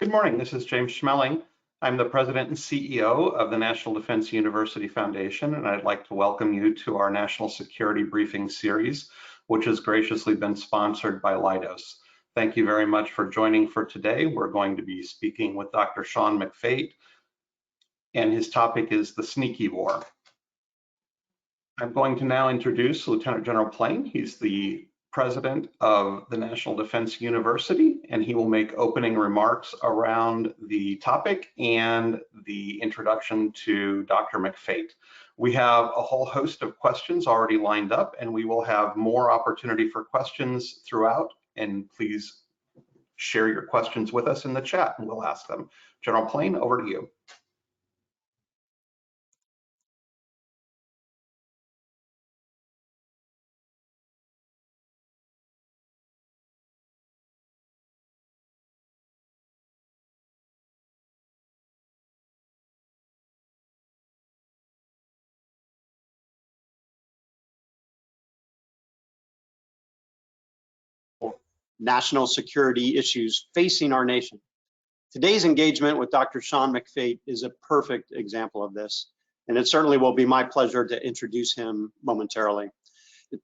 Good morning, this is James Schmeling. I'm the President and CEO of the National Defense University Foundation, and I'd like to welcome you to our National Security Briefing Series, which has graciously been sponsored by Leidos. Thank you very much for joining for today. We're going to be speaking with Dr. Sean McFate, and his topic is the sneaky war. I'm going to now introduce Lieutenant General Plain. He's the President of the National Defense University, and he will make opening remarks around the topic and the introduction to Dr. McFate. We have a whole host of questions already lined up, and we will have more opportunity for questions throughout, and please share your questions with us in the chat and we'll ask them. General Plain, over to you. National security issues facing our nation. Today's engagement with Dr. Sean McFate is a perfect example of this, and it certainly will be my pleasure to introduce him momentarily.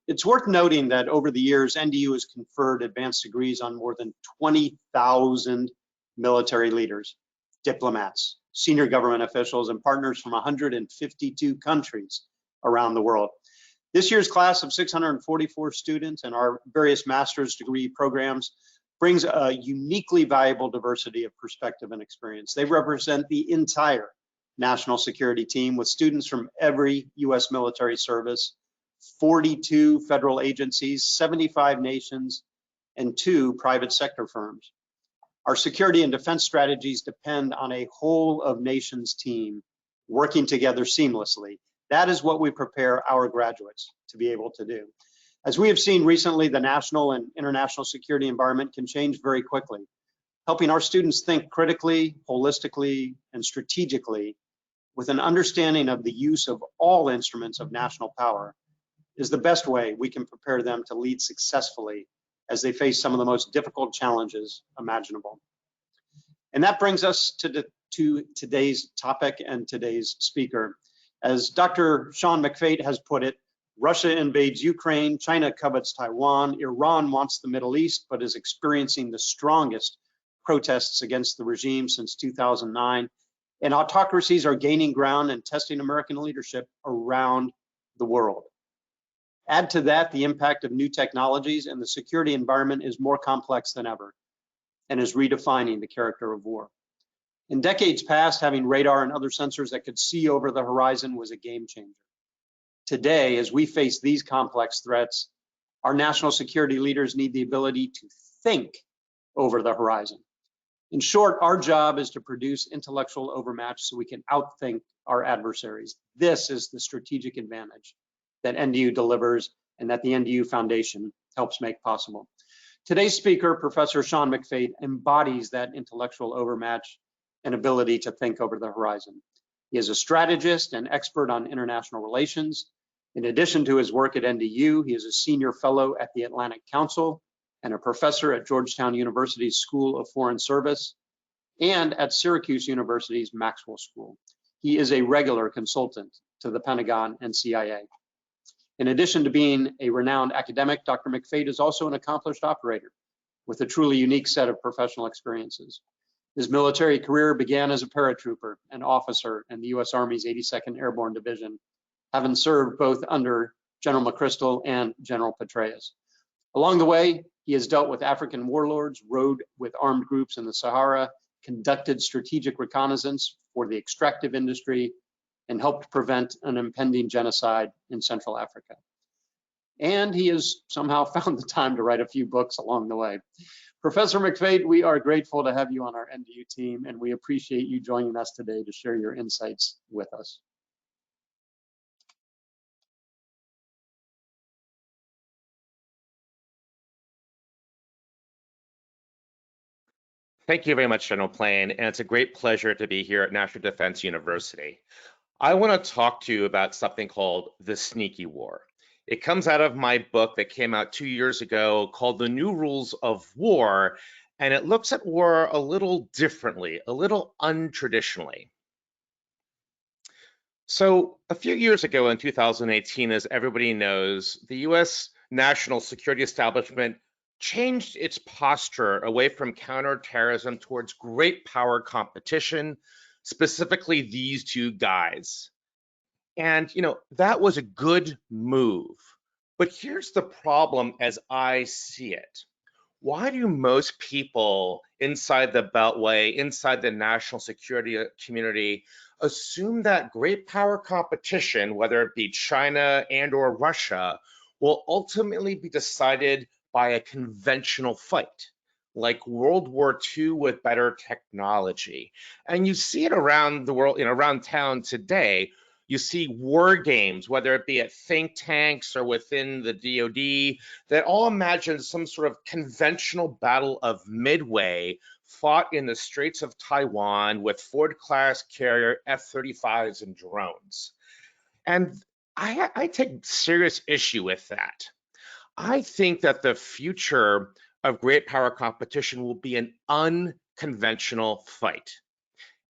It's worth noting that over the years, NDU has conferred advanced degrees on more than 20,000 military leaders, diplomats, senior government officials, and partners from 152 countries around the world. This year's class of 644 students and our various master's degree programs brings a uniquely valuable diversity of perspective and experience. They represent the entire national security team with students from every US military service, 42 federal agencies, 75 nations, and 2 private sector firms. Our security and defense strategies depend on a whole of nations team working together seamlessly. That is what we prepare our graduates to be able to do. As we have seen recently, the national and international security environment can change very quickly. Helping our students think critically, holistically, and strategically with an understanding of the use of all instruments of national power is the best way we can prepare them to lead successfully as they face some of the most difficult challenges imaginable. And that brings us to today's topic and today's speaker. As Dr. Sean McFate has put it, Russia invades Ukraine, China covets Taiwan, Iran wants the Middle East, but is experiencing the strongest protests against the regime since 2009, and autocracies are gaining ground and testing American leadership around the world. Add to that the impact of new technologies, and the security environment is more complex than ever and is redefining the character of war. In decades past, having radar and other sensors that could see over the horizon was a game changer. Today, as we face these complex threats, our national security leaders need the ability to think over the horizon. In short, our job is to produce intellectual overmatch so we can outthink our adversaries. This is the strategic advantage that NDU delivers and that the NDU Foundation helps make possible. Today's speaker, Professor Sean McFate, embodies that intellectual overmatch and ability to think over the horizon. He is a strategist and expert on international relations. In addition to his work at NDU, he is a senior fellow at the Atlantic Council and a professor at Georgetown University's School of Foreign Service and at Syracuse University's Maxwell School. He is a regular consultant to the Pentagon and CIA. In addition to being a renowned academic, Dr. McFate is also an accomplished operator with a truly unique set of professional experiences. His military career began as a paratrooper and officer in the U.S. Army's 82nd Airborne Division, having served both under General McChrystal and General Petraeus. Along the way, he has dealt with African warlords, rode with armed groups in the Sahara, conducted strategic reconnaissance for the extractive industry, and helped prevent an impending genocide in Central Africa. And he has somehow found the time to write a few books along the way. Professor McFate, we are grateful to have you on our NDU team, and we appreciate you joining us today to share your insights with us. Thank you very much, General Plain, and it's a great pleasure to be here at National Defense University. I want to talk to you about something called the sneaky war. It comes out of my book that came out 2 years ago called The New Rules of War, and it looks at war a little differently, a little untraditionally. So a few years ago in 2018, as everybody knows, the US national security establishment changed its posture away from counterterrorism towards great power competition, specifically these two guys. And, that was a good move. But here's the problem as I see it. Why do most people inside the Beltway, inside the national security community, assume that great power competition, whether it be China and or Russia, will ultimately be decided by a conventional fight, like World War II with better technology? And you see it around the world, around town today. You see war games, whether it be at think tanks or within the DoD, that all imagine some sort of conventional battle of Midway fought in the Straits of Taiwan with Ford-class carrier F-35s and drones. And I take serious issue with that. I think that the future of great power competition will be an unconventional fight,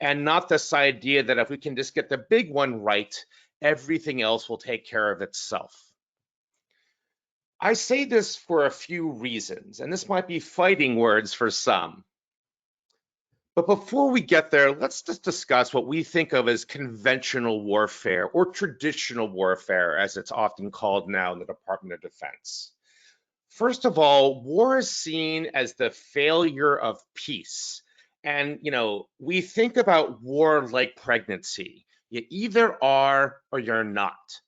and not this idea that if we can just get the big one right, everything else will take care of itself. I say this for a few reasons, and this might be fighting words for some. But before we get there, let's just discuss what we think of as conventional warfare, or traditional warfare, as it's often called now in the Department of Defense. First of all, war is seen as the failure of peace. And, we think about war like pregnancy. You either are or you're not.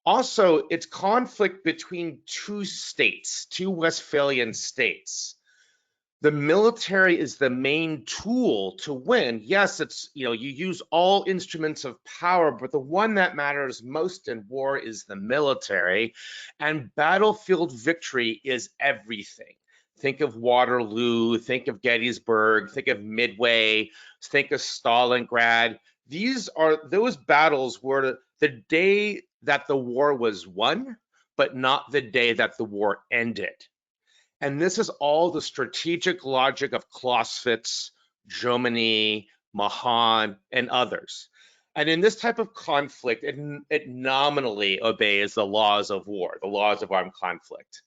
Also, it's conflict between two states, two Westphalian states. The military is the main tool to win. Yes, it's, you use all instruments of power, but the one that matters most in war is the military. And battlefield victory is everything. Think of Waterloo, think of Gettysburg, think of Midway, think of Stalingrad. Those battles were the day that the war was won, but not the day that the war ended. And this is all the strategic logic of Clausewitz, Jomini, Mahan, and others. And in this type of conflict, it nominally obeys the laws of war, the laws of armed conflict.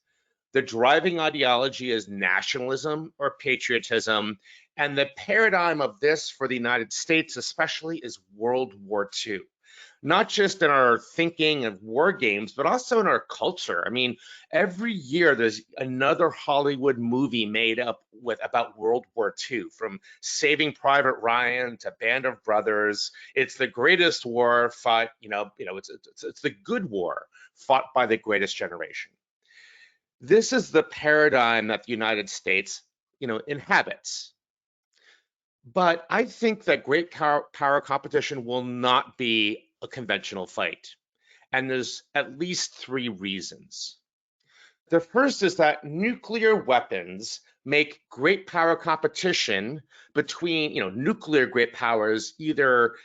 The driving ideology is nationalism or patriotism, and the paradigm of this for the United States especially is World War II. Not just in our thinking of war games, but also in our culture. I mean, every year there's another Hollywood movie made up about World War II, from Saving Private Ryan to Band of Brothers. It's the greatest war fought, it's the good war fought by the greatest generation. This is the paradigm that the United States, inhabits. But I think that great power competition will not be a conventional fight. And there's at least three reasons. The first is that nuclear weapons make great power competition between, nuclear great powers, either,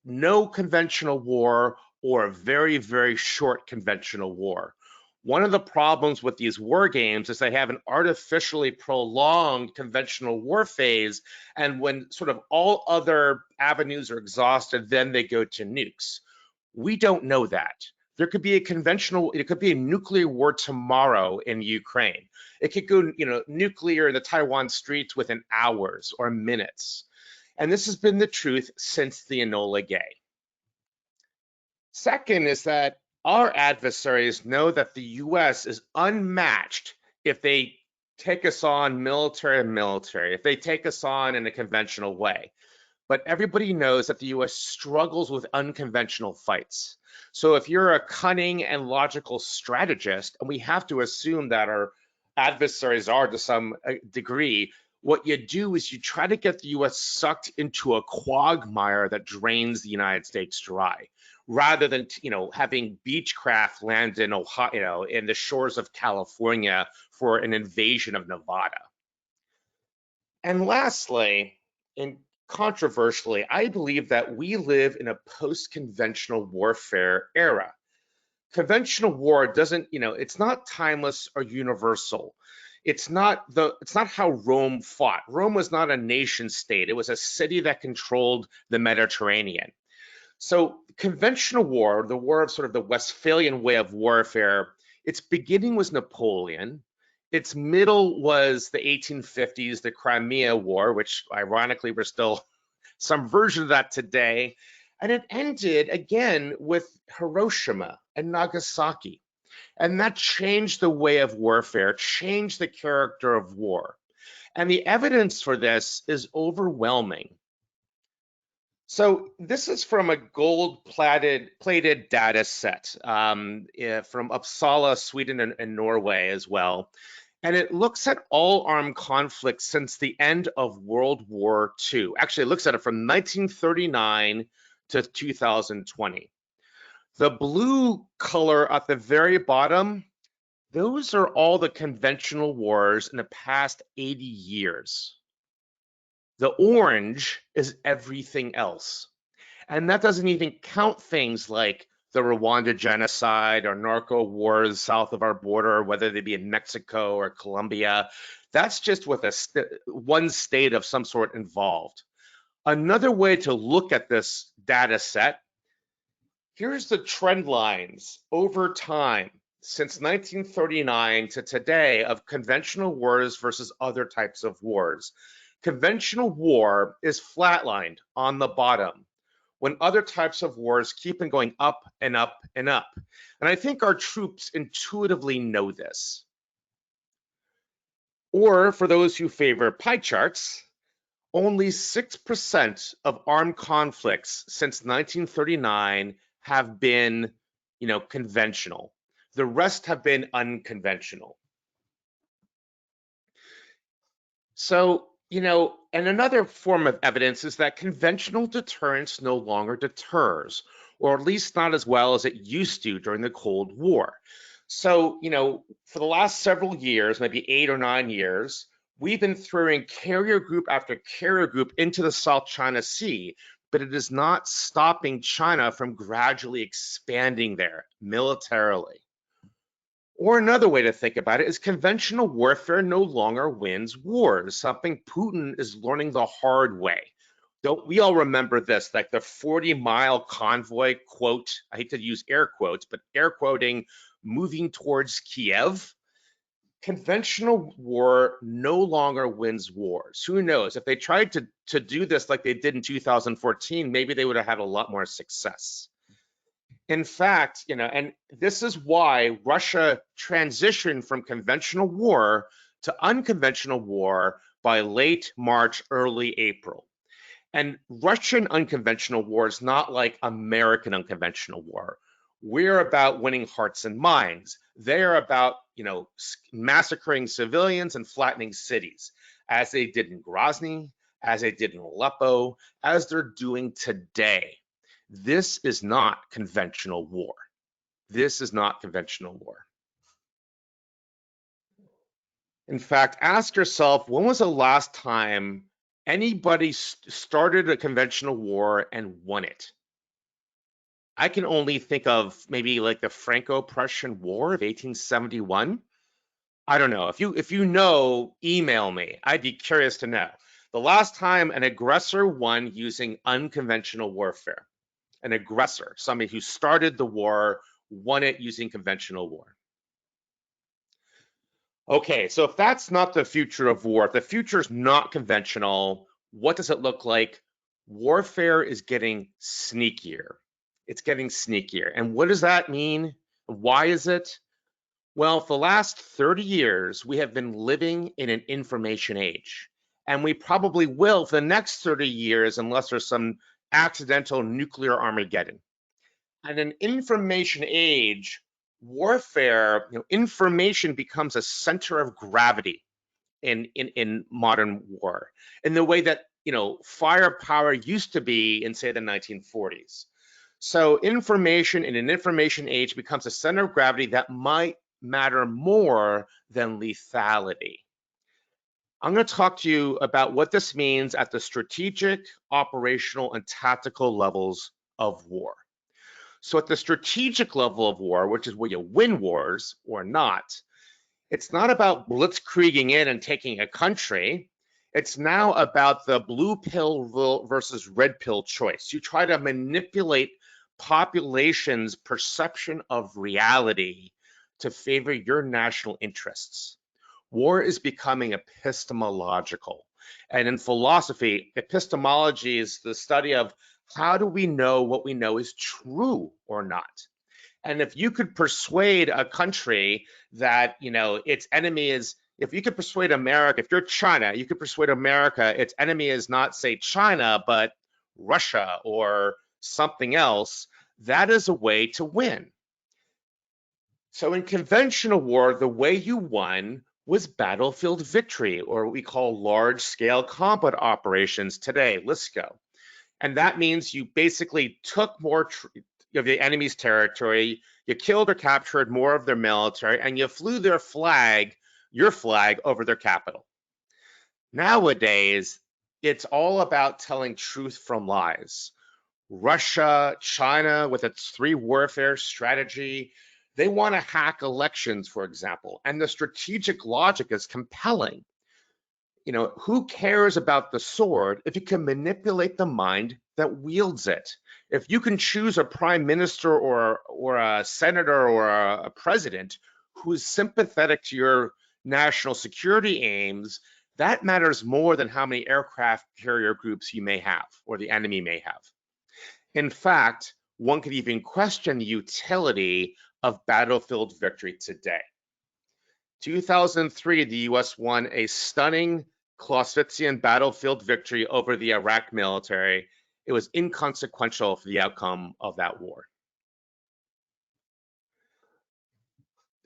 no conventional war or a very, very short conventional war. One of the problems with these war games is they have an artificially prolonged conventional war phase, and when sort of all other avenues are exhausted, then they go to nukes. We don't know that. There could be it could be a nuclear war tomorrow in Ukraine. It could go, nuclear in the Taiwan streets within hours or minutes. And this has been the truth since the Enola Gay. Second is that our adversaries know that the US is unmatched if they take us on military, if they take us on in a conventional way. But everybody knows that the US struggles with unconventional fights. So if you're a cunning and logical strategist, and we have to assume that our adversaries are to some degree, what you do is you try to get the US sucked into a quagmire that drains the United States dry, rather than, having Beechcraft land in Ohio, in the shores of California for an invasion of Nevada. And lastly, and controversially, I believe that we live in a post-conventional warfare era. Conventional war doesn't, it's not timeless or universal. It's not how Rome fought. Rome was not a nation state. It was a city that controlled the Mediterranean. So conventional war, the war of sort of the Westphalian way of warfare, its beginning was Napoleon. Its middle was the 1850s, the Crimea War, which ironically we're still some version of that today. And it ended again with Hiroshima and Nagasaki. And that changed the way of warfare, changed the character of war. And the evidence for this is overwhelming. So this is from a gold-plated data set from Uppsala, Sweden, and Norway as well. And it looks at all armed conflicts since the end of World War II. Actually, it looks at it from 1939 to 2020. The blue color at the very bottom, those are all the conventional wars in the past 80 years. The orange is everything else. And that doesn't even count things like the Rwanda genocide or narco wars south of our border, whether they be in Mexico or Colombia. That's just with one state of some sort involved. Another way to look at this data set, here's the trend lines over time since 1939 to today of conventional wars versus other types of wars. Conventional war is flatlined on the bottom when other types of wars keep on going up and up and up. And I think our troops intuitively know this. Or for those who favor pie charts, only 6% of armed conflicts since 1939 have been, conventional. The rest have been unconventional. So, and another form of evidence is that conventional deterrence no longer deters, or at least not as well as it used to during the Cold War. So, for the last several years, maybe 8 or 9 years, we've been throwing carrier group after carrier group into the South China Sea, but it is not stopping China from gradually expanding there militarily. Or another way to think about it is conventional warfare no longer wins wars, something Putin is learning the hard way. Don't we all remember this, like the 40-mile convoy quote, I hate to use air quotes, but air quoting, moving towards Kiev? Conventional war no longer wins wars. Who knows? If they tried to do this like they did in 2014, maybe they would have had a lot more success. In fact, and this is why Russia transitioned from conventional war to unconventional war by late March, early April. And Russian unconventional war is not like American unconventional war. We're about winning hearts and minds. They're about, massacring civilians and flattening cities, as they did in Grozny, as they did in Aleppo, as they're doing today. This is not conventional war. This is not conventional war. In fact, ask yourself, when was the last time anybody started a conventional war and won it? I can only think of maybe like the Franco-Prussian War of 1871. I don't know. If you know, email me. I'd be curious to know. The last time an aggressor won using unconventional warfare. An aggressor, somebody who started the war, won it using conventional war. Okay, so if that's not the future of war, if the future is not conventional, what does it look like? Warfare is getting sneakier. It's getting sneakier. And what does that mean? Why is it? Well, for the last 30 years, we have been living in an information age. And we probably will for the next 30 years, unless there's some accidental nuclear Armageddon. And in information age, warfare, information becomes a center of gravity in modern war, in the way that firepower used to be in, say, the 1940s. So information in an information age becomes a center of gravity that might matter more than lethality. I'm going to talk to you about what this means at the strategic, operational, and tactical levels of war. So at the strategic level of war, which is where you win wars or not, It's not about blitzkrieging in and taking a country. It's now about the blue pill versus red pill choice. You try to manipulate population's perception of reality to favor your national interests. War is becoming epistemological. And in philosophy, epistemology is the study of how do we know what we know is true or not. And if you could persuade a country that, its enemy is, if you could persuade America, if you're China, you could persuade America its enemy is not, say, China, but Russia or something else, that is a way to win. So in conventional war, the way you won was battlefield victory, or what we call large-scale combat operations today, LSCO. And that means you basically took more of the enemy's territory, you killed or captured more of their military, and you flew their flag, your flag, over their capital. Nowadays, it's all about telling truth from lies. Russia, China, with its three warfare strategy, they want to hack elections, for example, and the strategic logic is compelling. Who cares about the sword if you can manipulate the mind that wields it? If you can choose a prime minister or a senator or a president who's sympathetic to your national security aims, that matters more than how many aircraft carrier groups you may have or the enemy may have. In fact, one could even question the utility of battlefield victory today. 2003, the US won a stunning Clausewitzian battlefield victory over the Iraq military. It was inconsequential for the outcome of that war.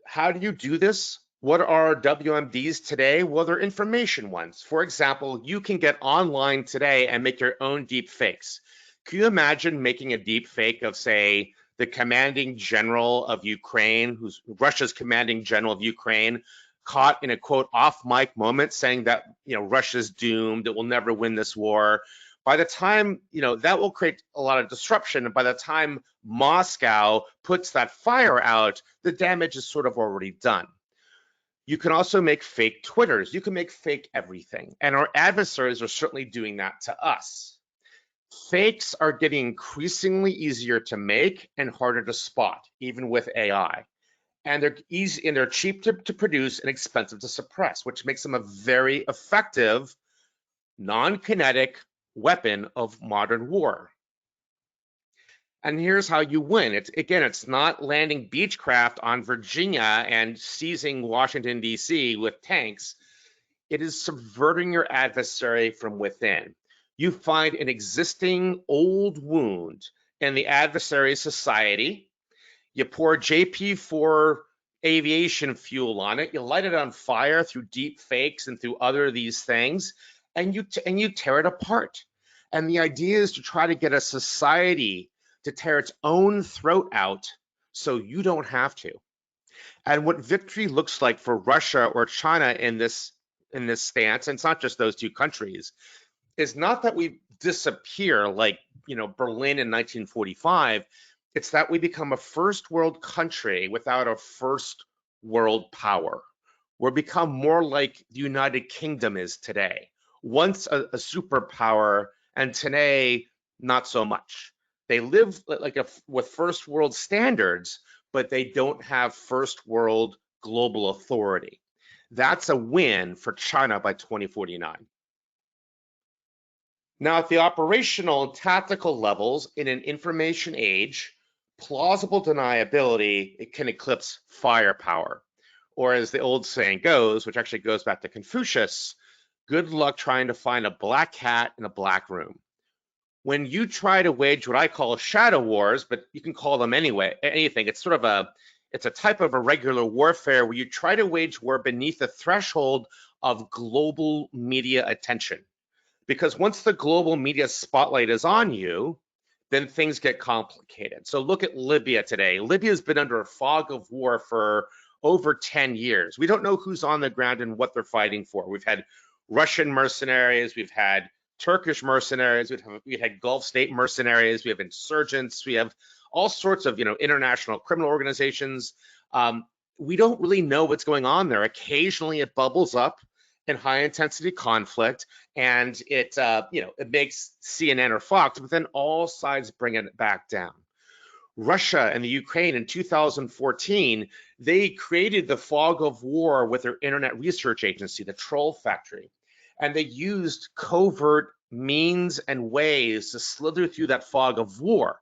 How do you do this? What are WMDs today? Well, they're information ones. For example, you can get online today and make your own deep fakes. Can you imagine making a deep fake of, say, the commanding general of Ukraine, who's Russia's commanding general of Ukraine, caught in a quote off mic moment saying that Russia's doomed, it will never win this war. By the time that will create a lot of disruption, and by the time Moscow puts that fire out, the damage is sort of already done. You can also make fake Twitters. You can make fake everything, and our adversaries are certainly doing that to us. Fakes are getting increasingly easier to make and harder to spot, even with AI. And they're easy and they're cheap to produce and expensive to suppress, which makes them a very effective, non-kinetic weapon of modern war. And here's how you win. It's not landing Beechcraft on Virginia and seizing Washington, D.C. with tanks. It is subverting your adversary from within. You find an existing old wound in the adversary's society. You pour JP4 aviation fuel on it. You light it on fire through deep fakes and through other these things, and you tear it apart. And the idea is to try to get a society to tear its own throat out so you don't have to. And what victory looks like for Russia or China in this stance, and it's not just those two countries, is not that we disappear like Berlin in 1945. It's that we become a first world country without a first world power. We're become more like the United Kingdom is today. Once a superpower, and today not so much. They live with first world standards, but they don't have first world global authority. That's a win for China by 2049. Now, at the operational and tactical levels in an information age, plausible deniability, it can eclipse firepower. Or as the old saying goes, which actually goes back to Confucius, good luck trying to find a black cat in a black room. When you try to wage what I call shadow wars, but you can call them anything, it's sort of it's a type of irregular warfare where you try to wage war beneath the threshold of global media attention. Because once the global media spotlight is on you, then things get complicated. So look at Libya today. Libya's been under a fog of war for over 10 years. We don't know who's on the ground and what they're fighting for. We've had Russian mercenaries, we've had Turkish mercenaries, we had Gulf State mercenaries, we have insurgents, we have all sorts of international criminal organizations. we don't really know what's going on there. Occasionally it bubbles up in high intensity conflict and it makes CNN or Fox, but then all sides bring it back down. Russia and the Ukraine in 2014, they created the fog of war with their internet research agency, the Troll Factory. And they used covert means and ways to slither through that fog of war.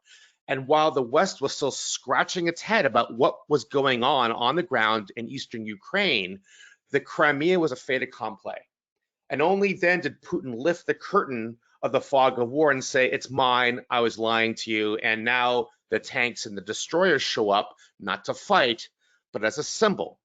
And while the West was still scratching its head about what was going on the ground in eastern Ukraine, the Crimea was a fait accompli. And only then did Putin lift the curtain of the fog of war and say, it's mine, I was lying to you, and now the tanks and the destroyers show up, not to fight, but as a symbol.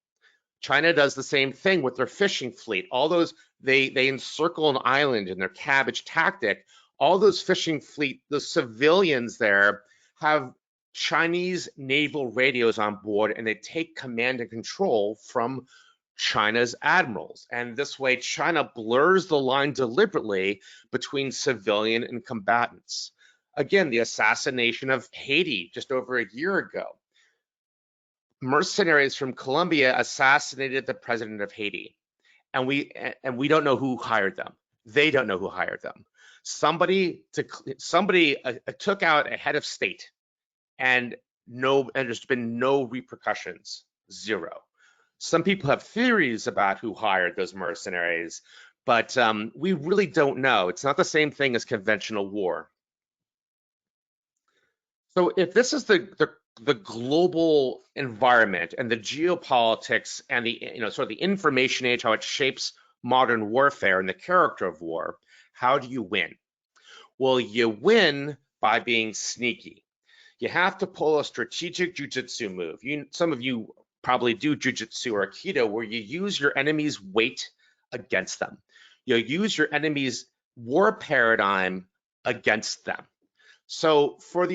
China does the same thing with their fishing fleet. All those, they encircle an island in their cabbage tactic. All those fishing fleet, the civilians there have Chinese naval radios on board, and they take command and control from China's admirals. And this way, China blurs the line deliberately between civilian and combatants. Again, the assassination of Haiti just over a year ago. Mercenaries from Colombia assassinated the president of Haiti, and we don't know who hired them. They don't know who hired them. Somebody took out a head of state, and there's been no repercussions, zero. Some people have theories about who hired those mercenaries, but we really don't know. It's not the same thing as conventional war. So if this is the global environment and the geopolitics and the sort of the information age, how it shapes modern warfare and the character of war, how do you win? Well, you win by being sneaky. You have to pull a strategic jujitsu move. Some of you probably do jujitsu or aikido, where you use your enemy's weight against them. You use your enemy's war paradigm against them. So for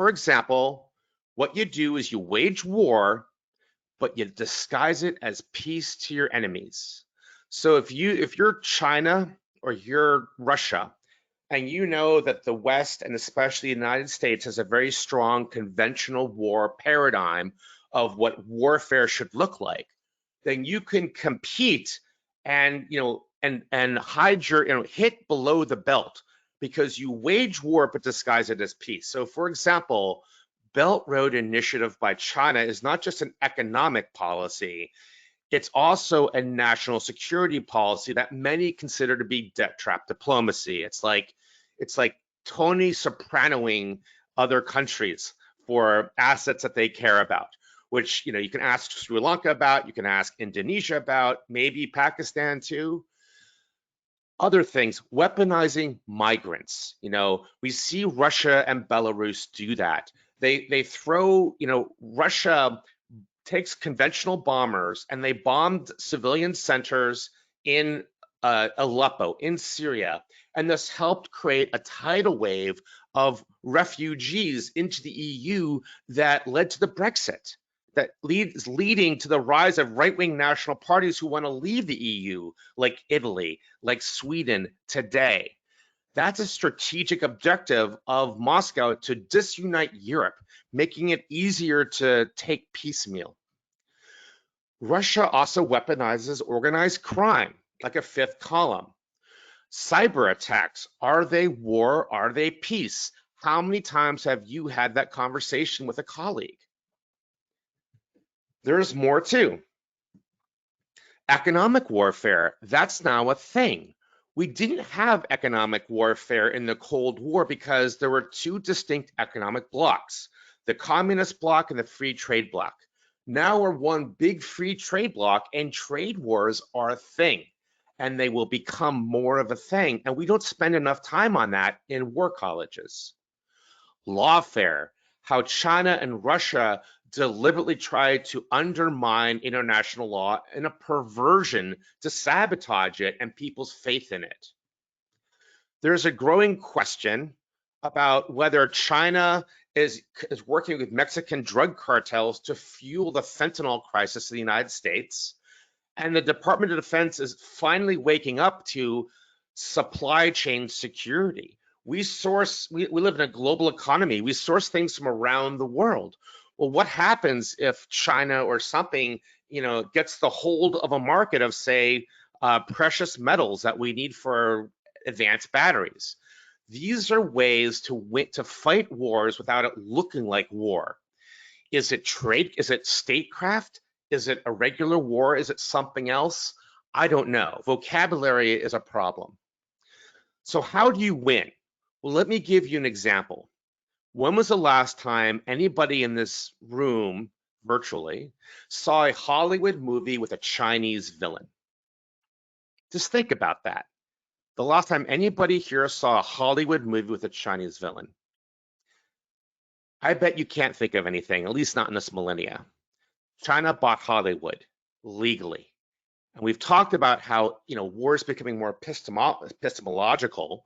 example, what you do is you wage war, but you disguise it as peace to your enemies. So if you're China or you're Russia, and you know that the West and especially the United States has a very strong conventional war paradigm of what warfare should look like, then you can compete and hide your hit below the belt, because you wage war but disguise it as peace. So for example, Belt Road Initiative by China is not just an economic policy, it's also a national security policy that many consider to be debt trap diplomacy. It's like Tony Sopranoing other countries for assets that they care about, which you can ask Sri Lanka about, you can ask Indonesia about, maybe Pakistan too. Other things, weaponizing migrants. We see Russia and Belarus do that. They throw, Russia takes conventional bombers and they bombed civilian centers in Aleppo, in Syria, and this helped create a tidal wave of refugees into the EU that led to the Brexit, that is leading to the rise of right-wing national parties who want to leave the EU, like Italy, like Sweden today. That's a strategic objective of Moscow, to disunite Europe, making it easier to take piecemeal. Russia also weaponizes organized crime, like a fifth column. Cyber attacks, are they war? Are they peace? How many times have you had that conversation with a colleague? There's more too. Economic warfare, that's now a thing. We didn't have economic warfare in the Cold War because there were two distinct economic blocks, the communist bloc and the free trade bloc. Now we're one big free trade bloc, and trade wars are a thing, and they will become more of a thing, and we don't spend enough time on that in war colleges. Lawfare, how China and Russia deliberately tried to undermine international law in a perversion to sabotage it and people's faith in it. There's a growing question about whether China is working with Mexican drug cartels to fuel the fentanyl crisis in the United States. And the Department of Defense is finally waking up to supply chain security. We live in a global economy. We source things from around the world. Well, what happens if China or something, gets the hold of a market of, say, precious metals that we need for advanced batteries? These are ways to fight wars without it looking like war. Is it trade? Is it statecraft? Is it a regular war? Is it something else? I don't know. Vocabulary is a problem. So how do you win? Well, let me give you an example. When was the last time anybody in this room, virtually, saw a Hollywood movie with a Chinese villain? Just think about that. The last time anybody here saw a Hollywood movie with a Chinese villain. I bet you can't think of anything, at least not in this millennia. China bought Hollywood legally. And we've talked about how, war is becoming more epistemological.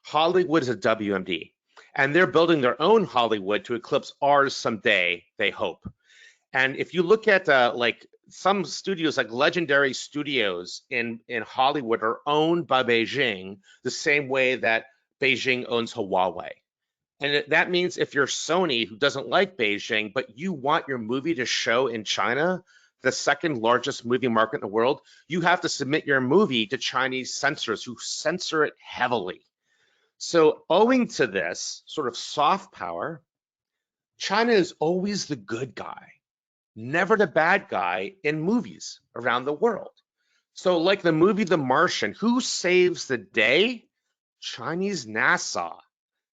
Hollywood is a WMD, and they're building their own Hollywood to eclipse ours someday, they hope. And if you look at like some studios, like legendary studios in Hollywood, are owned by Beijing the same way that Beijing owns Huawei. And that means if you're Sony, who doesn't like Beijing, but you want your movie to show in China, the second largest movie market in the world, you have to submit your movie to Chinese censors who censor it heavily. So owing to this sort of soft power, China is always the good guy, never the bad guy in movies around the world. So like the movie The Martian, who saves the day? Chinese NASA.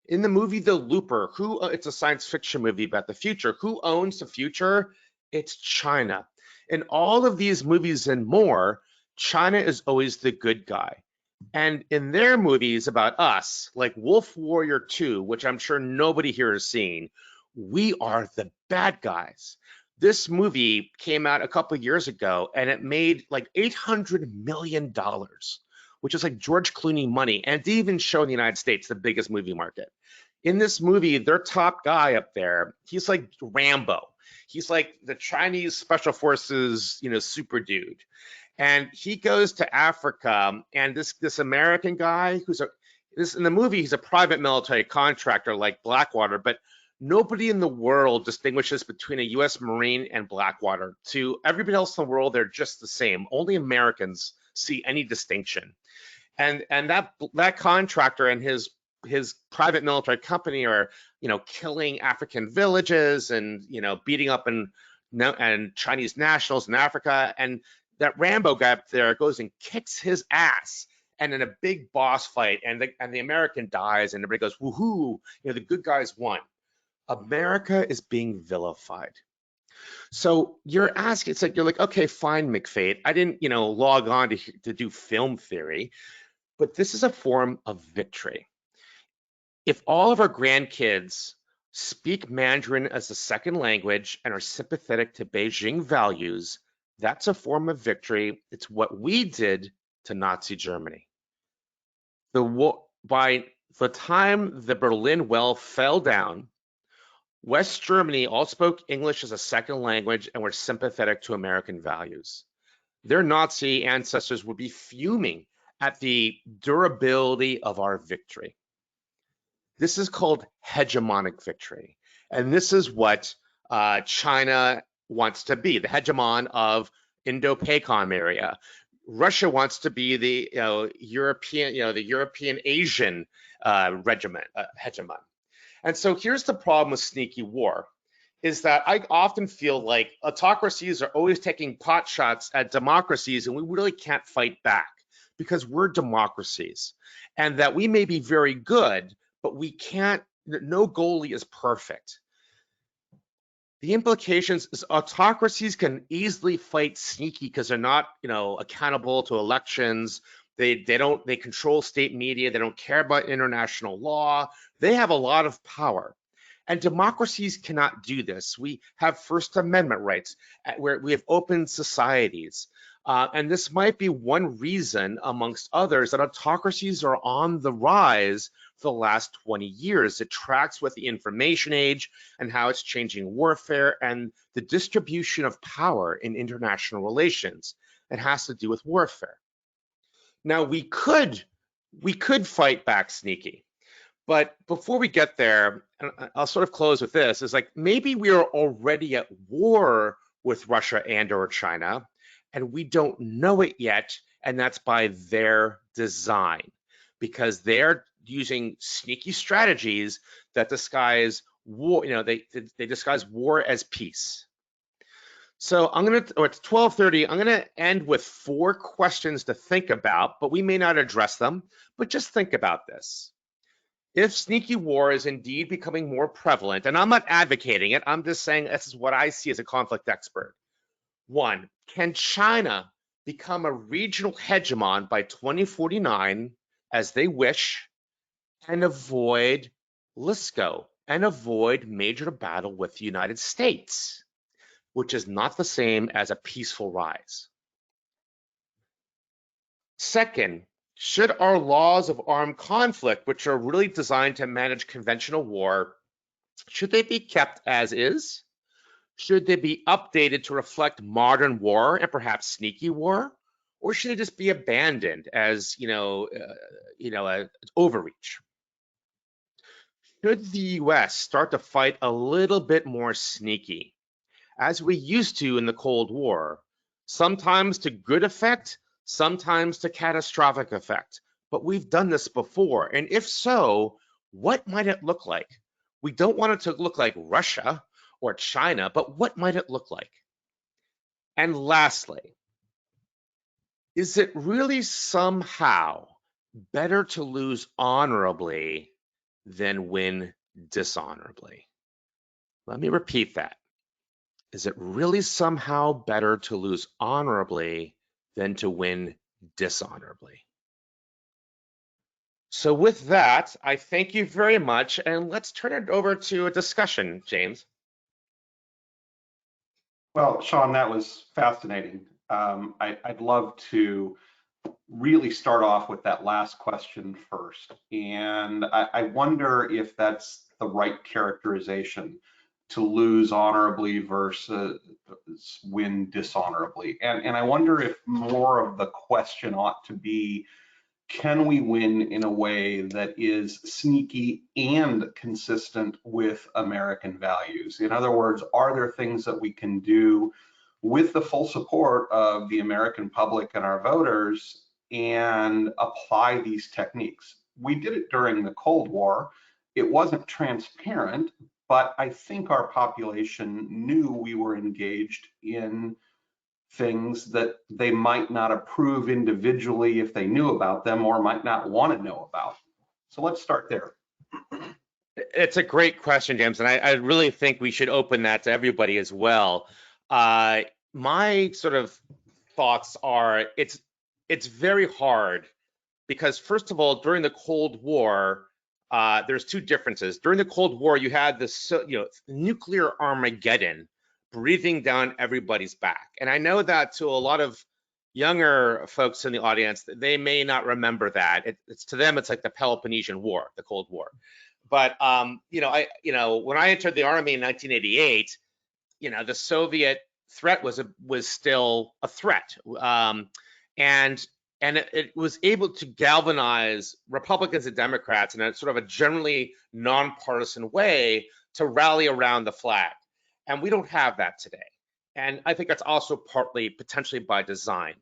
In the movie The Looper, it's a science fiction movie about the future. Who owns the future? It's China. In all of these movies and more, China is always the good guy. And in their movies about us, like Wolf Warrior 2, which I'm sure nobody here has seen, we are the bad guys. This movie came out a couple of years ago, and it made like $800 million, which is like George Clooney money, and it didn't even show in the United States, the biggest movie market. In this movie, their top guy up there, he's like Rambo. He's like the Chinese special forces, super dude. And he goes to Africa, and this American guy in the movie, he's a private military contractor like Blackwater, but nobody in the world distinguishes between a U.S. Marine and Blackwater. To everybody else in the world, they're just the same. Only Americans see any distinction. And that contractor and his private military company are, killing African villages and, beating up and Chinese nationals in Africa. And that Rambo guy up there goes and kicks his ass, and in a big boss fight, and the American dies, and everybody goes, woohoo, the good guys won. America is being vilified. So you're asking, you're like, okay, fine, McFate. I didn't, log on to do film theory, but this is a form of victory. If all of our grandkids speak Mandarin as a second language and are sympathetic to Beijing values, that's a form of victory. It's what we did to Nazi Germany. By the time the Berlin Wall fell down, West Germany all spoke English as a second language and were sympathetic to American values. Their Nazi ancestors would be fuming at the durability of our victory. This is called hegemonic victory. And this is what China wants to be, the hegemon of Indo-Pakistan area. Russia wants to be the European Asian hegemon. And so here's the problem with sneaky war, is that I often feel like autocracies are always taking pot shots at democracies, and we really can't fight back because we're democracies, and that we may be very good, but we can't, no goalie is perfect. The implications is autocracies can easily fight sneaky because they're not, accountable to elections. They control state media. They don't care about international law. They have a lot of power. And democracies cannot do this. We have First Amendment rights, where we have open societies. And this might be one reason, amongst others, that autocracies are on the rise for the last 20 years. It tracks with the information age and how it's changing warfare and the distribution of power in international relations. It has to do with warfare. Now, we could fight back sneaky, But before we get there, and I'll sort of close with this, is like maybe we are already at war with Russia and or China, and we don't know it yet, and that's by their design, because they're using sneaky strategies that disguise war, they disguise war as peace. So it's 12:30, I'm gonna end with 4 questions to think about, but we may not address them, but just think about this. If sneaky war is indeed becoming more prevalent, and I'm not advocating it, I'm just saying this is what I see as a conflict expert. 1, can China become a regional hegemon by 2049 as they wish and avoid LISCO and avoid major battle with the United States, which is not the same as a peaceful rise? 2nd, should our laws of armed conflict, which are really designed to manage conventional war, should they be kept as is? Should they be updated to reflect modern war and perhaps sneaky war? Or should they just be abandoned as, an overreach? Should the US start to fight a little bit more sneaky, as we used to in the Cold War, sometimes to good effect, sometimes to catastrophic effect? But we've done this before, and if so, what might it look like? We don't want it to look like Russia or China, but what might it look like? And lastly, is it really somehow better to lose honorably than win dishonorably? Let me repeat that. Is it really somehow better to lose honorably than to win dishonorably? So with that, I thank you very much, and let's turn it over to a discussion, James. Well, Sean, that was fascinating. I'd love to really start off with that last question first. And I wonder if that's the right characterization, to lose honorably versus win dishonorably. And I wonder if more of the question ought to be, can we win in a way that is sneaky and consistent with American values? In other words, are there things that we can do with the full support of the American public and our voters and apply these techniques? We did it during the Cold War. It wasn't transparent, but I think our population knew we were engaged in things that they might not approve individually if they knew about them, or might not want to know about. So let's start there. It's a great question, James, and I really think we should open that to everybody as well. My sort of thoughts are it's very hard because, first of all, during the Cold War, there's 2 differences. During the Cold War, you had this nuclear Armageddon breathing down everybody's back. And I know that to a lot of younger folks in the audience, they may not remember that. It's to them, it's like the Peloponnesian War, the Cold War. But when I entered the Army in 1988, the Soviet threat was still a threat, and it was able to galvanize Republicans and Democrats in a sort of a generally nonpartisan way to rally around the flag. And we don't have that today. And I think that's also partly potentially by design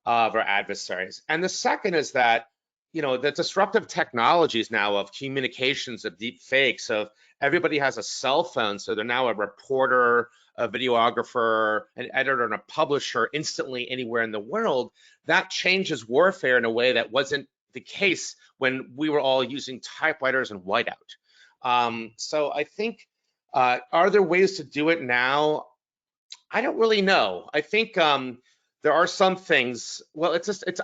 of our adversaries. And the second is that, the disruptive technologies now of communications, of deep fakes, of everybody has a cell phone, so they're now a reporter, a videographer, an editor, and a publisher instantly anywhere in the world. That changes warfare in a way that wasn't the case when we were all using typewriters and whiteout. So I think, are there ways to do it now? I don't really know. I think there are some things. Well,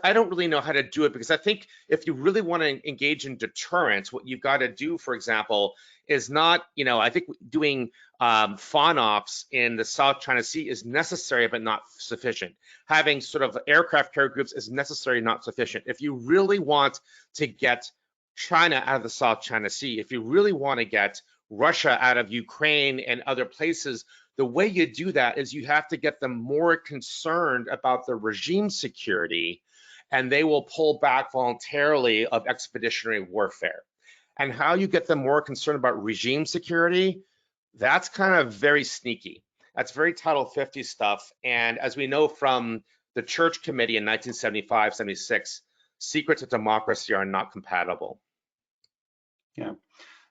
I don't really know how to do it, because I think if you really want to engage in deterrence, what you've got to do, for example, is not, I think doing FONOPs in the South China Sea is necessary but not sufficient. Having sort of aircraft carrier groups is necessary, not sufficient. If you really want to get China out of the South China Sea, if you really want to get Russia out of Ukraine and other places, the way you do that is you have to get them more concerned about the regime security, and they will pull back voluntarily of expeditionary warfare. And how you get them more concerned about regime security, that's kind of very sneaky. That's very Title 50 stuff. And as we know from the Church Committee in 1975, 76, secrets of democracy are not compatible. Yeah,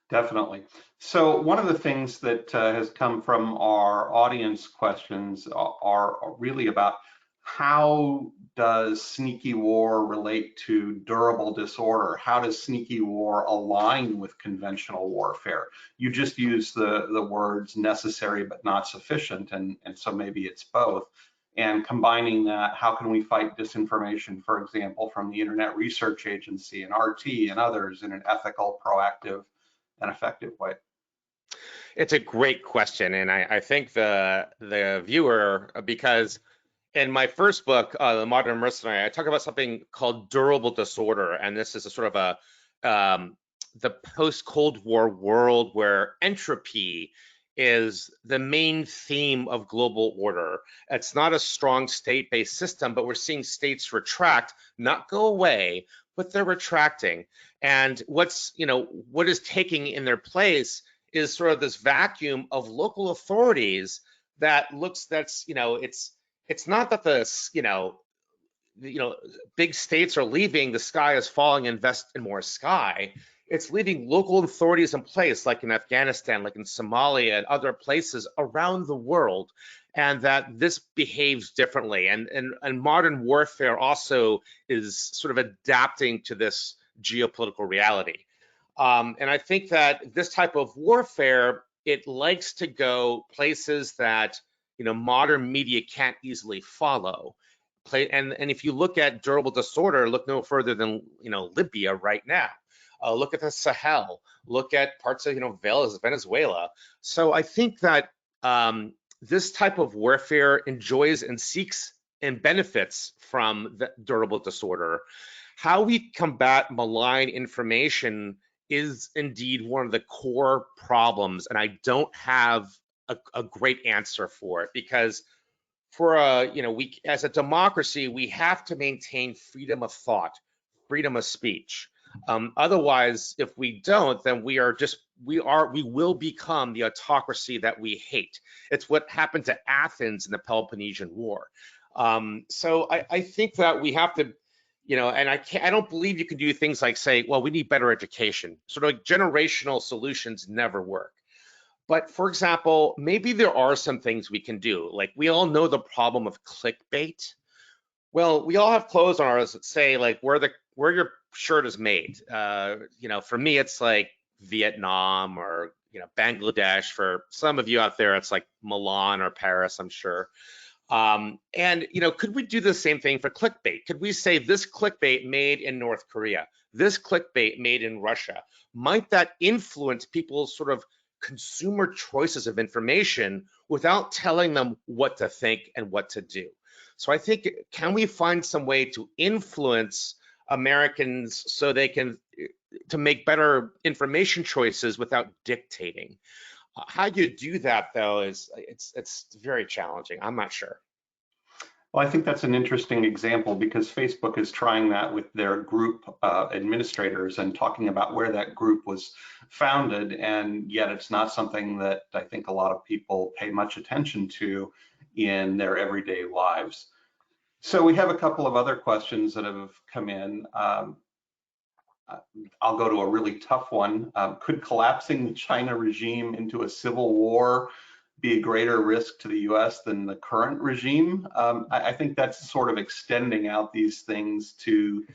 definitely. So one of the things that has come from our audience questions are really about how does sneaky war relate to durable disorder? How does sneaky war align with conventional warfare? You just used the words necessary but not sufficient, and so maybe it's both. And combining that, how can we fight disinformation, for example, from the Internet Research Agency and RT and others in an ethical, proactive, and effective way? It's a great question, and I think the viewer, because in my first book, The Modern Mercenary, I talk about something called durable disorder, and this is a sort of the post-Cold War world where entropy is the main theme of global order. It's not a strong state-based system, but we're seeing states retract, not go away, but they're retracting. And what is taking in their place is sort of this vacuum of local authorities it's not that big states are leaving, the sky is falling, invest in more sky. It's leaving local authorities in place, like in Afghanistan, like in Somalia and other places around the world, and that this behaves differently. And modern warfare also is sort of adapting to this geopolitical reality. And I think that this type of warfare, it likes to go places that modern media can't easily follow. And if you look at durable disorder, look no further than Libya right now. Look at the Sahel. Look at parts of Venezuela. So I think that this type of warfare enjoys and seeks and benefits from the durable disorder. How we combat malign information is indeed one of the core problems, and I don't have a great answer for it, because we as a democracy, we have to maintain freedom of thought, freedom of speech. Otherwise, if we don't, then we will become the autocracy that we hate. It's what happened to Athens in the Peloponnesian War. So I think that we have to, and I don't believe you can do things like say, well, we need better education. Sort of like generational solutions never work. But for example, maybe there are some things we can do. Like, we all know the problem of clickbait. Well, we all have clothes on ours that say like where your shirt is made. For me, it's like Vietnam or Bangladesh. For some of you out there, it's like Milan or Paris, I'm sure. Could we do the same thing for clickbait? Could we say this clickbait made in North Korea, this clickbait made in Russia? Might that influence people's sort of consumer choices of information without telling them what to think and what to do? So I think, can we find some way to influence Americans so they can to make better information choices without dictating? How you do that, though, it's very challenging. I'm not sure. Well, I think that's an interesting example, because Facebook is trying that with their group administrators and talking about where that group was founded, and yet it's not something that I think a lot of people pay much attention to in their everyday lives. So we have a couple of other questions that have come in. I'll go to a really tough one. Could collapsing the China regime into a civil war be a greater risk to the US than the current regime? I think that's sort of extending out these things to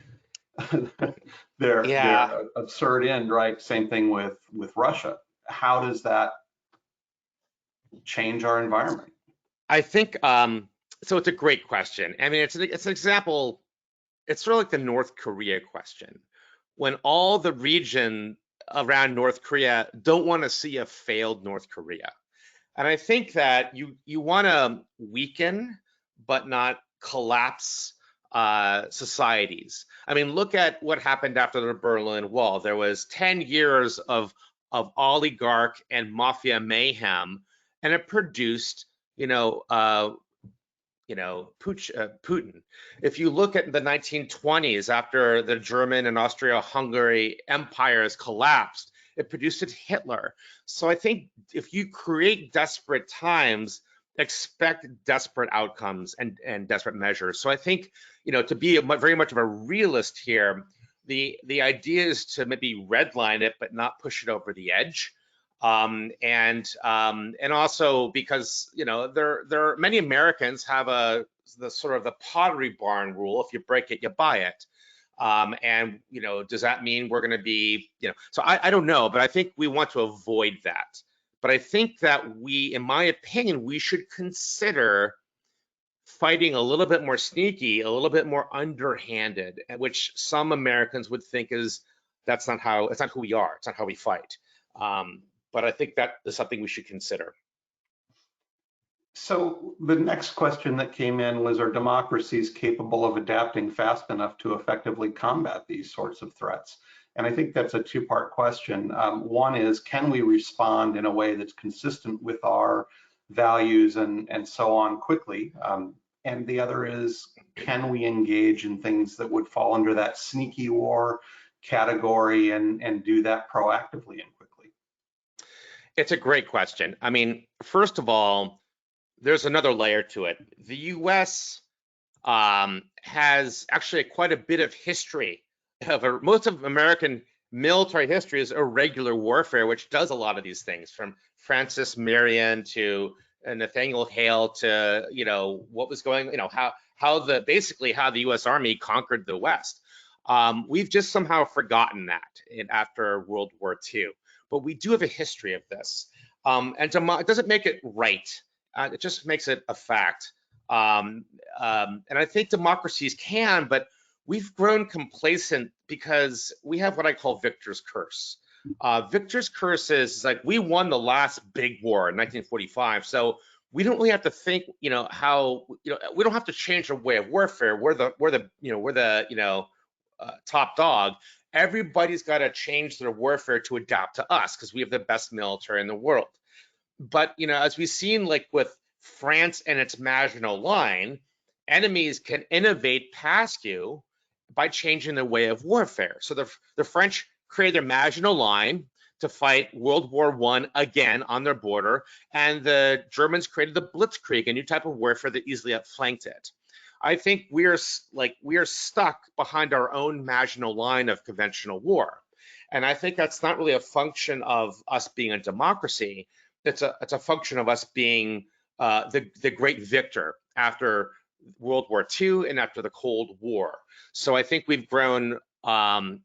their absurd end, right? Same thing with Russia. How does that change our environment? I think, so it's a great question. I mean, it's an example, it's sort of like the North Korea question. When all the region around North Korea don't want to see a failed North Korea. And I think that you want to weaken but not collapse societies. I mean, look at what happened after the Berlin Wall. There was 10 years of oligarch and mafia mayhem, and it produced Putin. If you look at the 1920s, after the German and Austria-Hungary empires collapsed, it produced Hitler. So I think if you create desperate times, expect desperate outcomes and desperate measures. So I think, to be very much of a realist here, the idea is to maybe redline it, but not push it over the edge. And also because there are many Americans have the sort of the Pottery Barn rule: if you break it, you buy it. And does that mean we're going to be so I don't know, but I think we want to avoid that. But I think that in my opinion, we should consider fighting a little bit more sneaky, a little bit more underhanded, which some Americans would think it's not who we are, it's not how we fight. But I think that is something we should consider. So the next question that came in was, are democracies capable of adapting fast enough to effectively combat these sorts of threats? And I think that's a two-part question. One is, can we respond in a way that's consistent with our values and so on quickly? And the other is, can we engage in things that would fall under that sneaky war category and do that proactively and quickly? It's a great question. I mean, first of all, there's another layer to it. The US has actually quite a bit of history. Most of American military history is irregular warfare, which does a lot of these things, from Francis Marion to Nathaniel Hale to what was going, basically how the U.S. Army conquered the West. We've just somehow forgotten that after World War II, but we do have a history of this, and it doesn't make it right. It just makes it a fact. And I think democracies can, but we've grown complacent because we have what I call Victor's curse. Victor's curse is like, we won the last big war in 1945, so we don't really have to think, we don't have to change our way of warfare. We're the top dog. Everybody's got to change their warfare to adapt to us because we have the best military in the world. But as we've seen, like with France and its Maginot Line, enemies can innovate past you by changing their way of warfare. So the French created their Maginot Line to fight World War I again on their border, and the Germans created the Blitzkrieg, a new type of warfare that easily outflanked it. I think we are stuck behind our own Maginot Line of conventional war, and I think that's not really a function of us being a democracy. It's a function of us being the great victor after World War II and after the Cold War. So I think we've grown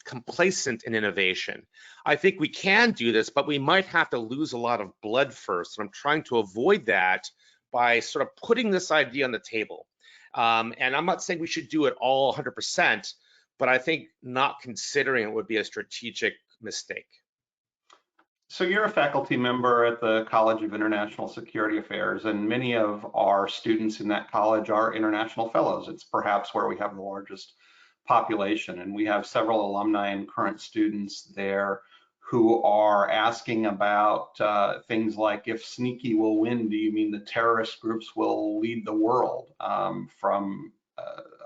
complacent in innovation. I think we can do this, but we might have to lose a lot of blood first. And I'm trying to avoid that by sort of putting this idea on the table. And I'm not saying we should do it all 100%, but I think not considering it would be a strategic mistake. So you're a faculty member at the College of International Security Affairs, and many of our students in that college are international fellows. It's perhaps where we have the largest population, and we have several alumni and current students there who are asking about things like, if sneaky will win, do you mean the terrorist groups will lead the world? From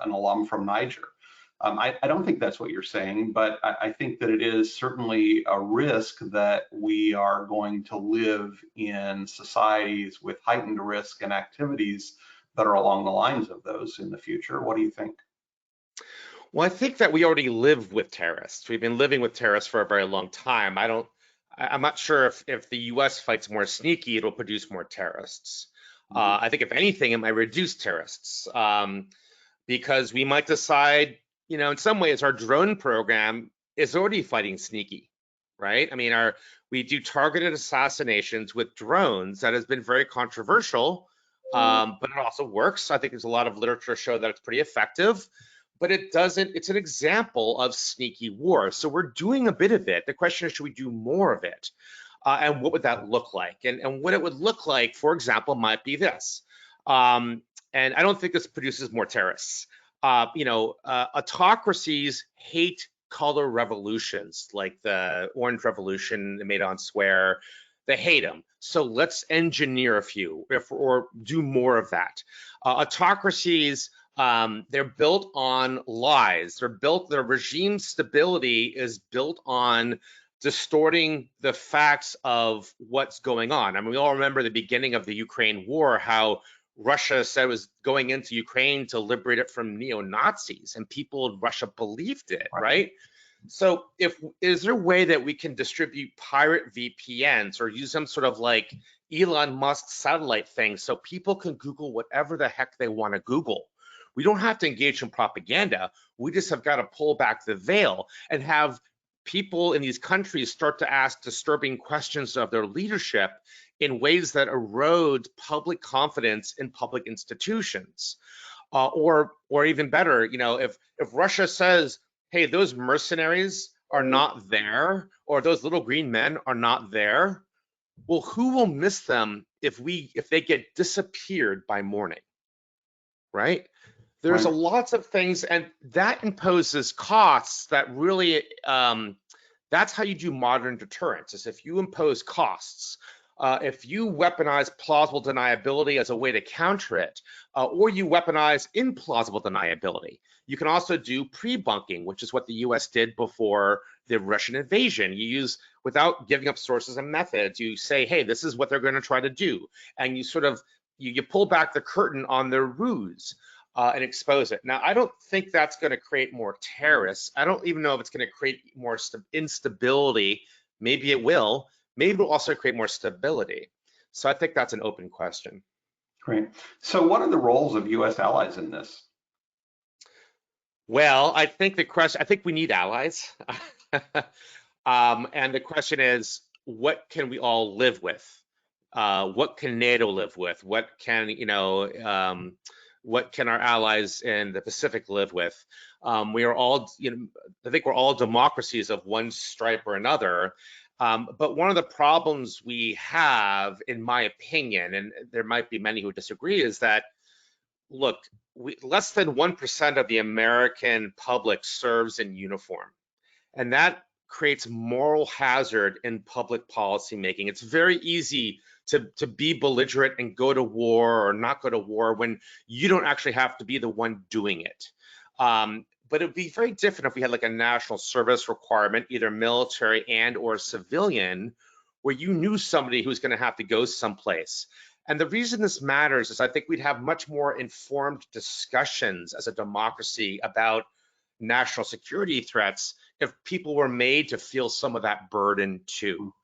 an alum from Niger. I don't think that's what you're saying, but I think that it is certainly a risk that we are going to live in societies with heightened risk and activities that are along the lines of those in the future. What do you think? Well, I think that we already live with terrorists. We've been living with terrorists for a very long time. I'm not sure if the US fights more sneaky, it'll produce more terrorists. I think if anything, it might reduce terrorists, because we might decide, in some ways, our drone program is already fighting sneaky, right? I mean, we do targeted assassinations with drones. That has been very controversial, but it also works. I think there's a lot of literature show that it's pretty effective, but it's an example of sneaky war. So we're doing a bit of it. The question is, should we do more of it? And what would that look like? And what it would look like, for example, might be this. And I don't think this produces more terrorists. Autocracies hate color revolutions, like the Orange Revolution in Maidan Square. They hate them. So let's engineer a few or do more of that. Autocracies, they're built on lies. Their regime stability is built on distorting the facts of what's going on. I mean, we all remember the beginning of the Ukraine war, how Russia said it was going into Ukraine to liberate it from neo-Nazis, and people in Russia believed it, right? So is there a way that we can distribute pirate VPNs or use some sort of like Elon Musk satellite thing so people can Google whatever the heck they want to Google? We don't have to engage in propaganda. We just have got to pull back the veil and have people in these countries start to ask disturbing questions of their leadership in ways that erode public confidence in public institutions. Or even better, you know, if Russia says, hey, those mercenaries are not there, or those little green men are not there, well, who will miss them if they get disappeared by morning, right? There's Right. lots of things, and that imposes costs that really, that's how you do modern deterrence, is if you impose costs. If you weaponize plausible deniability as a way to counter it, or you weaponize implausible deniability. You can also do pre-bunking, which is what the US did before the Russian invasion. You use, without giving up sources and methods, you say, hey, this is what they're going to try to do. And you sort of, you pull back the curtain on their ruse and expose it. Now, I don't think that's going to create more terrorists. I don't even know if it's going to create more instability. Maybe it will. Maybe it'll also create more stability. So I think that's an open question. Great. So what are the roles of US allies in this? Well, I think we need allies. And the question is, what can we all live with? What can NATO live with? What can, what can our allies in the Pacific live with? We are all, I think we're all democracies of one stripe or another. But one of the problems we have, in my opinion, and there might be many who disagree, is that, look, less than 1% of the American public serves in uniform. And that creates moral hazard in public policy making. It's very easy to be belligerent and go to war or not go to war when you don't actually have to be the one doing it. But it would be very different if we had like a national service requirement, either military and or civilian, where you knew somebody who's going to have to go someplace. And the reason this matters is I think we'd have much more informed discussions as a democracy about national security threats if people were made to feel some of that burden too.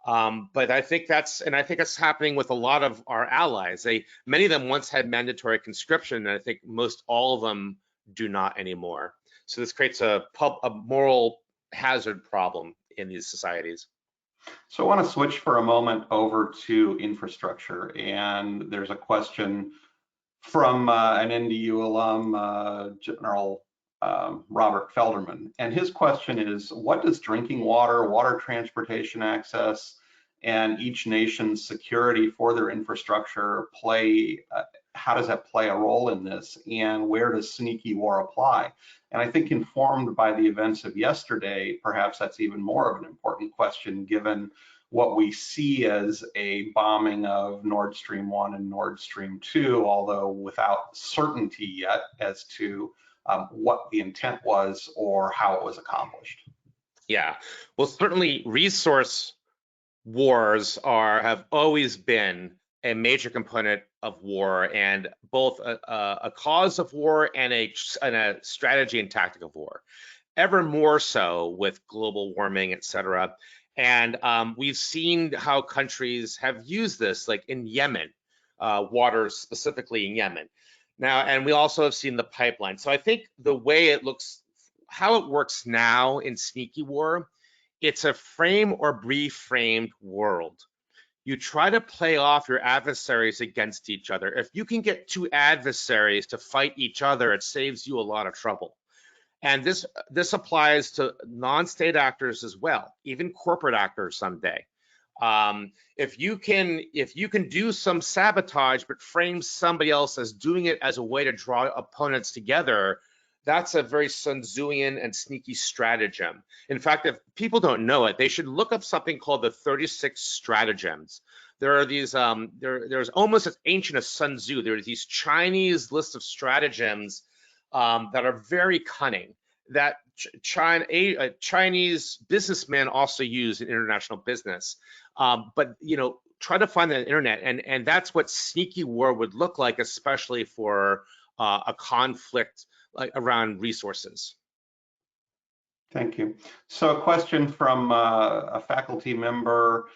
But I think that's happening with a lot of our allies. Many of them once had mandatory conscription, and I think most all of them do not anymore. So this creates a moral hazard problem in these societies. So I want to switch for a moment over to infrastructure, and there's a question from an NDU alum, General Robert Felderman, and his question is, what does drinking water, water transportation access, and each nation's security for their infrastructure play, how does that play a role in this, and where does sneaky war apply? And I think informed by the events of yesterday, perhaps that's even more of an important question given what we see as a bombing of Nord Stream 1 and Nord Stream 2, although without certainty yet as to what the intent was or how it was accomplished. Yeah, well, certainly resource wars have always been a major component of war, and both a cause of war and a strategy and tactic of war, ever more so with global warming, et cetera. And we've seen how countries have used this, like in Yemen, water specifically in Yemen. Now, and we also have seen the pipeline. So I think the way it looks, how it works now in sneaky war, it's a frame or reframed world. You try to play off your adversaries against each other. If you can get two adversaries to fight each other, it saves you a lot of trouble. And this applies to non-state actors as well, even corporate actors someday. If you can do some sabotage but frame somebody else as doing it as a way to draw opponents together, That's a very Sun Tzuian and sneaky stratagem. In fact, if people don't know it, they should look up something called the 36 stratagems. There are these, there's almost as ancient as Sun Tzu. There are these Chinese list of stratagems that are very cunning, that Chinese businessmen also use in international business. But try to find that on the internet, and that's what sneaky war would look like, especially for a conflict like around resources. Thank you. So a question from a faculty member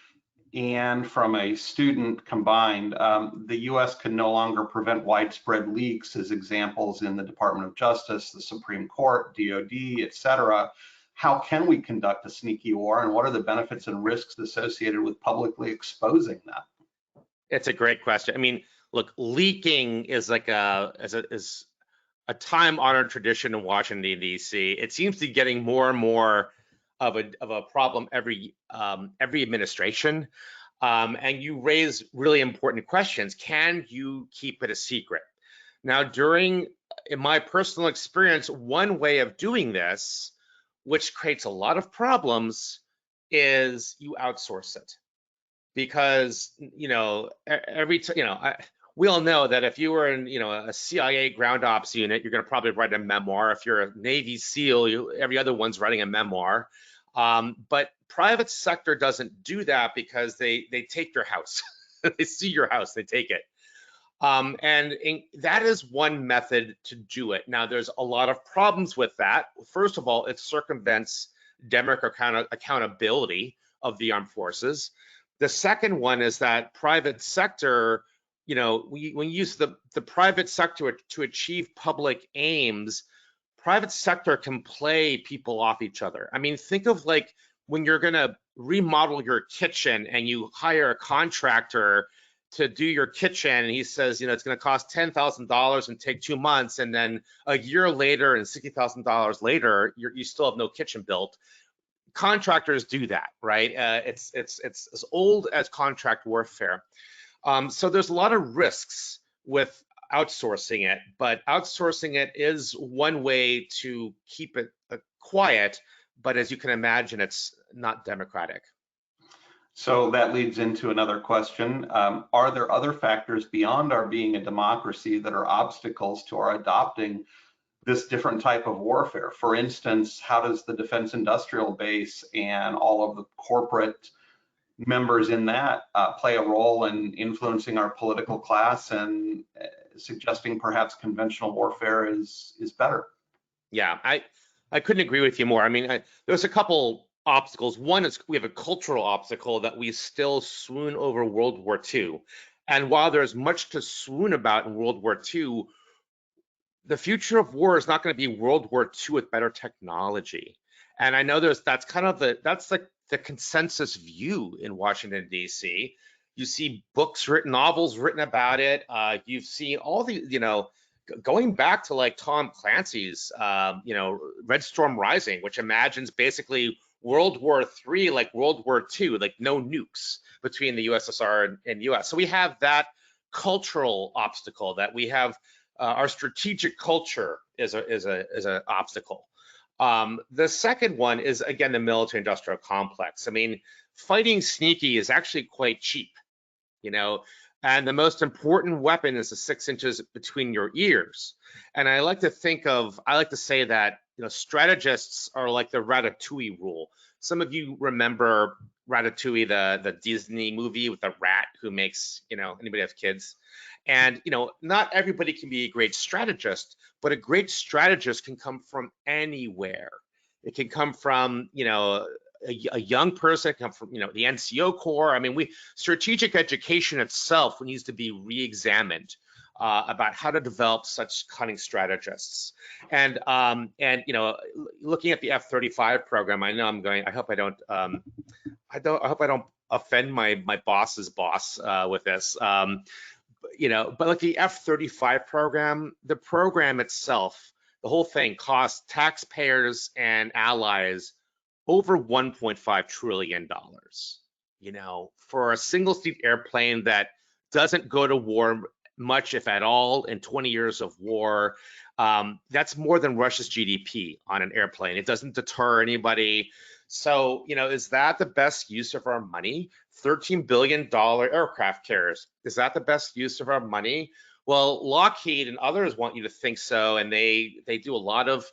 and from a student combined. The U.S. can no longer prevent widespread leaks as examples in the Department of Justice, the Supreme Court, DOD, et cetera. How can we conduct a sneaky war, and what are the benefits and risks associated with publicly exposing that? It's a great question. I mean, look, leaking is like a time-honored tradition in Washington, D.C. It seems to be getting more and more of a problem every administration. And you raise really important questions. Can you keep it a secret? Now, in my personal experience, one way of doing this, which creates a lot of problems, is you outsource it. Because we all know that if you were in a CIA ground ops unit, you're going to probably write a memoir. If you're a Navy SEAL, every other one's writing a memoir. But private sector doesn't do that because they take your house. They see your house, they take it. And that is one method to do it. Now, there's a lot of problems with that. First of all, it circumvents democratic accountability of the armed forces. The second one is that private sector, when you use the private sector to achieve public aims, private sector can play people off each other. I mean, think of like when you're going to remodel your kitchen and you hire a contractor to do your kitchen, and he says, it's going to cost $10,000 and take 2 months, and then a year later and $60,000 later, you still have no kitchen built. Contractors do that, right? It's as old as contract warfare. So there's a lot of risks with outsourcing it, but outsourcing it is one way to keep it quiet. But as you can imagine, it's not democratic. So that leads into another question. Are there other factors beyond our being a democracy that are obstacles to our adopting this different type of warfare? For instance, how does the defense industrial base and all of the corporate members in that play a role in influencing our political class and suggesting perhaps conventional warfare is better? Yeah, I couldn't agree with you more. I mean, there's a couple obstacles. One is we have a cultural obstacle that we still swoon over World War II. And while there's much to swoon about in World War II, the future of war is not going to be World War II with better technology. And I know that's kind of the consensus view in Washington, D.C. You see books written, novels written about it. You've seen all the, going back to like Tom Clancy's, Red Storm Rising, which imagines basically World War III like World War II, like no nukes between the USSR and US. So we have that cultural obstacle that we have. Our strategic culture is an obstacle. The second one is, again, the military-industrial complex. I mean, fighting sneaky is actually quite cheap, and the most important weapon is the 6 inches between your ears. And I like to say that, strategists are like the Ratatouille rule. Some of you remember Ratatouille, the Disney movie with the rat who makes, anybody have kids? And, not everybody can be a great strategist, but a great strategist can come from anywhere. It can come from, a young person, it can come from, the NCO Corps. I mean, strategic education itself needs to be re-examined about how to develop such cunning strategists. And looking at the F-35 program, I hope I don't offend my boss's boss with this. But like the F-35 program, the program itself, the whole thing cost taxpayers and allies over $1.5 trillion, for a single-seat airplane that doesn't go to war much, if at all, in 20 years of war. That's more than Russia's GDP on an airplane. It doesn't deter anybody. So, is that the best use of our money? $13 billion aircraft carriers. Is that the best use of our money? Well, Lockheed and others want you to think so, and they do a lot of,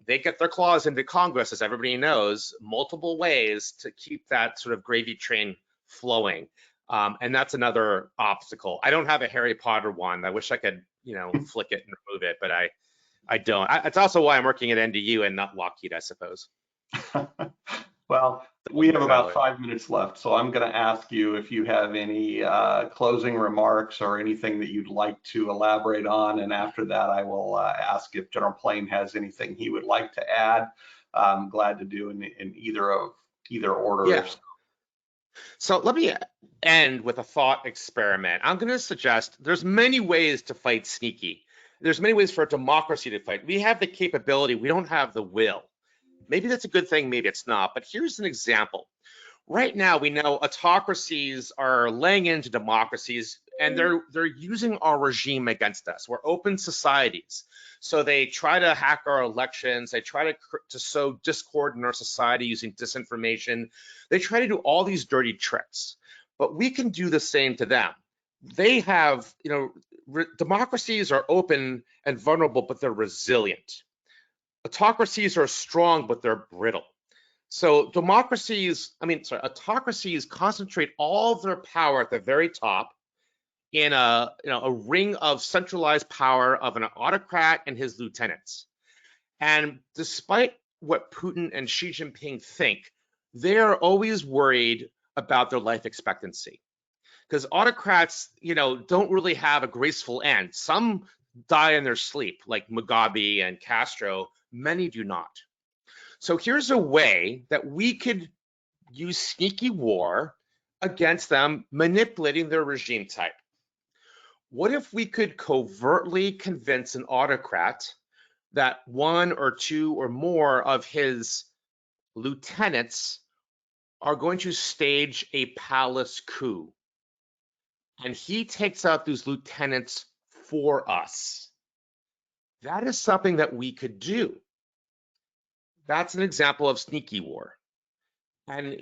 they get their claws into Congress, as everybody knows, multiple ways to keep that sort of gravy train flowing. And that's another obstacle. I don't have a Harry Potter wand. I wish I could, flick it and remove it, but I don't. It's also why I'm working at NDU and not Lockheed, I suppose. Well, we have about 5 minutes left, so I'm going to ask you if you have any closing remarks or anything that you'd like to elaborate on, and after that, I will ask if General Plane has anything he would like to add. I'm glad to do in either order. Yeah. So let me end with a thought experiment. I'm going to suggest there's many ways to fight sneaky. There's many ways for a democracy to fight. We have the capability. We don't have the will. Maybe that's a good thing, maybe it's not, but here's an example. Right now, we know autocracies are laying into democracies, and they're using our regime against us. We're open societies, so they try to hack our elections. They try to sow discord in our society using disinformation. They try to do all these dirty tricks, but we can do the same to them. They have, democracies are open and vulnerable, but they're resilient. Autocracies are strong, but they're brittle. So autocracies concentrate all of their power at the very top in a ring of centralized power of an autocrat and his lieutenants. And despite what Putin and Xi Jinping think, they are always worried about their life expectancy. Because autocrats, don't really have a graceful end. Some die in their sleep, like Mugabe and Castro. Many do not. So here's a way that we could use sneaky war against them, manipulating their regime type. What if we could covertly convince an autocrat that one or two or more of his lieutenants are going to stage a palace coup? And he takes out those lieutenants for us. That is something that we could do. That's an example of sneaky war. And,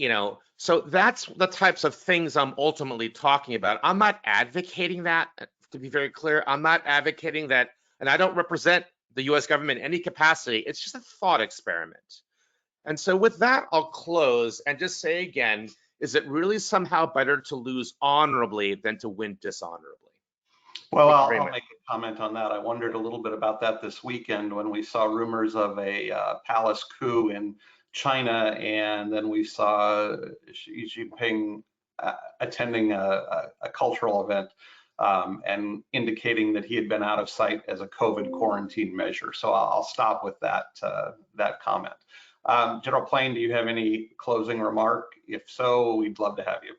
so that's the types of things I'm ultimately talking about. I'm not advocating that, to be very clear. I'm not advocating that, and I don't represent the US government in any capacity. It's just a thought experiment. And so with that, I'll close and just say again, is it really somehow better to lose honorably than to win dishonorably? Well, I'll make a comment on that. I wondered a little bit about that this weekend when we saw rumors of a palace coup in China, and then we saw Xi Jinping attending a cultural event and indicating that he had been out of sight as a COVID quarantine measure. So I'll stop with that comment. General Plane, do you have any closing remark? If so, we'd love to have you.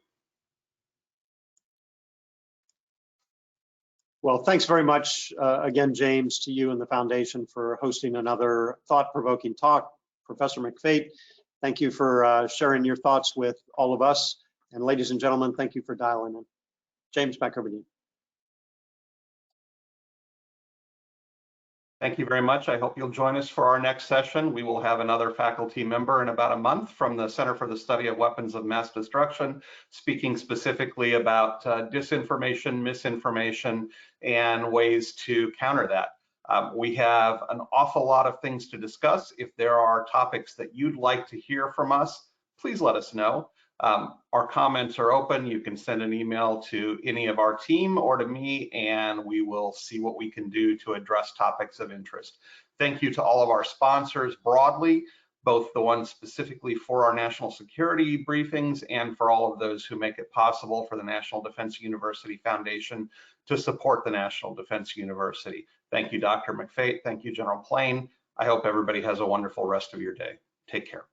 Well, thanks very much again, James, to you and the foundation for hosting another thought-provoking talk. Professor McFate, thank you for sharing your thoughts with all of us. And ladies and gentlemen, thank you for dialing in. James, back over to you. Thank you very much. I hope you'll join us for our next session. We will have another faculty member in about a month from the Center for the Study of Weapons of Mass Destruction, speaking specifically about disinformation, misinformation, and ways to counter that. We have an awful lot of things to discuss. If there are topics that you'd like to hear from us, please let us know. Our comments are open. You can send an email to any of our team or to me, and we will see what we can do to address topics of interest. Thank you to all of our sponsors broadly, both the ones specifically for our national security briefings and for all of those who make it possible for the National Defense University Foundation to support the National Defense University. Thank you, Dr. McFate. Thank you, General Plane. I hope everybody has a wonderful rest of your day. Take care.